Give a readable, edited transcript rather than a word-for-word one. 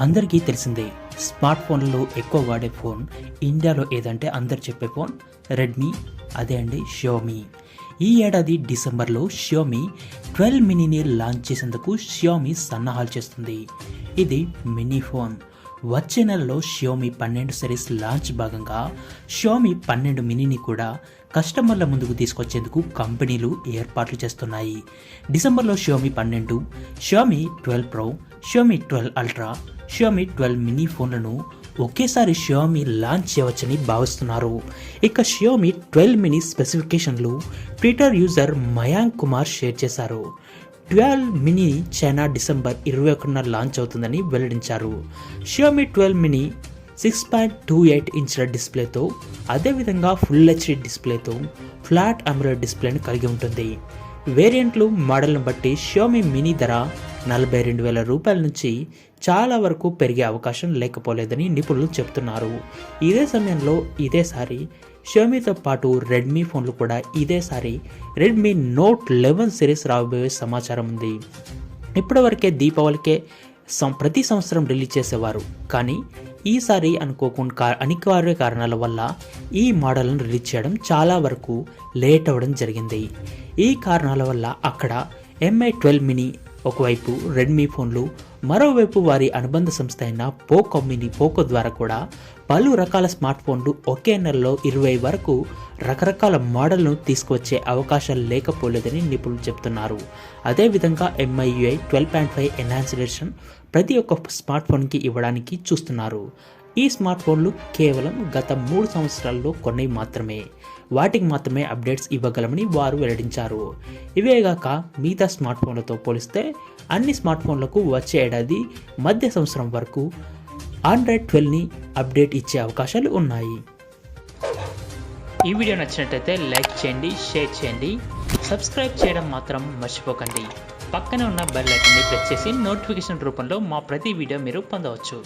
అందరికీ తెలిసిందే స్మార్ట్ ఫోన్లలో ఎక్కువ వాడే ఫోన్ ఇండియాలో ఏదంటే అందరు చెప్పే ఫోన్ రెడ్మీ, అదే అండి xiaomi. ఈ ఏడాది డిసెంబర్లో xiaomi 12 మినీని లాంచ్ చేసేందుకు xiaomi సన్నాహాలు చేస్తుంది. ఇది మినీ ఫోన్. వచ్చే నెలలో xiaomi 12 సిరీస్ లాంచ్ భాగంగా xiaomi 12 మినీని కూడా కస్టమర్ల ముందుకు తీసుకొచ్చేందుకు కంపెనీలు ఏర్పాట్లు చేస్తున్నాయి. డిసెంబర్లో xiaomi 12, xiaomi 12 Pro, xiaomi 12 Ultra, xiaomi 12 mini ఫోన్లను ఒకేసారి xiaomi లాంచ్ చేయవచ్చని భావిస్తున్నారు. ఇక xiaomi 12 మినీ స్పెసిఫికేషన్లు Twitter user Mayank Kumar share చేశారు. 12 మినీ చైనా డిసెంబర్ 21న లాంచ్ అవుతుందని వెల్లడించారు. xiaomi 12 మినీ 6.28 ఇంచుల డిస్ప్లేతో, అదేవిధంగా ఫుల్ హెచ్డి డిస్ప్లేతో ఫ్లాట్ అమోలెడ్ డిస్ప్లేని కలిగి ఉంటుంది. వేరియంట్లు మోడల్ను బట్టి xiaomi మినీ ధర 42,000 రూపాయల నుంచి చాలా వరకు పెరిగే అవకాశం లేకపోలేదని నిపుణులు చెబుతున్నారు. ఇదే సమయంలో ఇదేసారి xiaomiతో పాటు రెడ్మీ ఫోన్లు కూడా ఇదేసారి రెడ్మీ నోట్ 11 సిరీస్ రాబోయే సమాచారం ఉంది. ఇప్పటివరకే దీపావళికే ప్రతి సంవత్సరం రిలీజ్ చేసేవారు, కానీ ఈసారి అనుకోకుండా అనివార్య కారణాల వల్ల ఈ మోడల్ను రిలీజ్ చేయడం చాలా వరకు లేట్ అవ్వడం జరిగింది. ఈ కారణాల వల్ల అక్కడ MI 12 మినీ ఒకవైపు రెడ్మీ ఫోన్లు, మరోవైపు వారి అనుబంధ సంస్థ అయిన పోకో ద్వారా కూడా పలు రకాల స్మార్ట్ ఫోన్లు ఒకే నెలలో 20 వరకు రకరకాల మోడల్ను తీసుకువచ్చే అవకాశాలు లేకపోలేదని నిపుణులు చెప్తున్నారు. అదేవిధంగా MIUI 12.5 ఎన్హాన్స్డ్ ఎడిషన్ ప్రతి ఒక్క స్మార్ట్ ఫోన్కి ఇవ్వడానికి చూస్తున్నారు. ఈ స్మార్ట్ ఫోన్లు కేవలం గత 3 సంవత్సరాల్లో కొన్ని మాత్రమే, వాటికి మాత్రమే అప్డేట్స్ ఇవ్వగలమని వారు వెల్లడించారు. ఇవేగాక మిగతా స్మార్ట్ ఫోన్లతో పోలిస్తే అన్ని స్మార్ట్ ఫోన్లకు వచ్చే ఏడాది మధ్య సంవత్సరం వరకు Android 12ని అప్డేట్ ఇచ్చే అవకాశాలు ఉన్నాయి. ఈ వీడియో నచ్చినట్లయితే లైక్ చేయండి, షేర్ చేయండి, సబ్స్క్రైబ్ చేయడం మాత్రం మర్చిపోకండి. పక్కనే ఉన్న బెల్ ఐకాన్ని ప్రెస్ చేసి నోటిఫికేషన్ రూపంలో మా ప్రతి వీడియో మీరు పొందవచ్చు.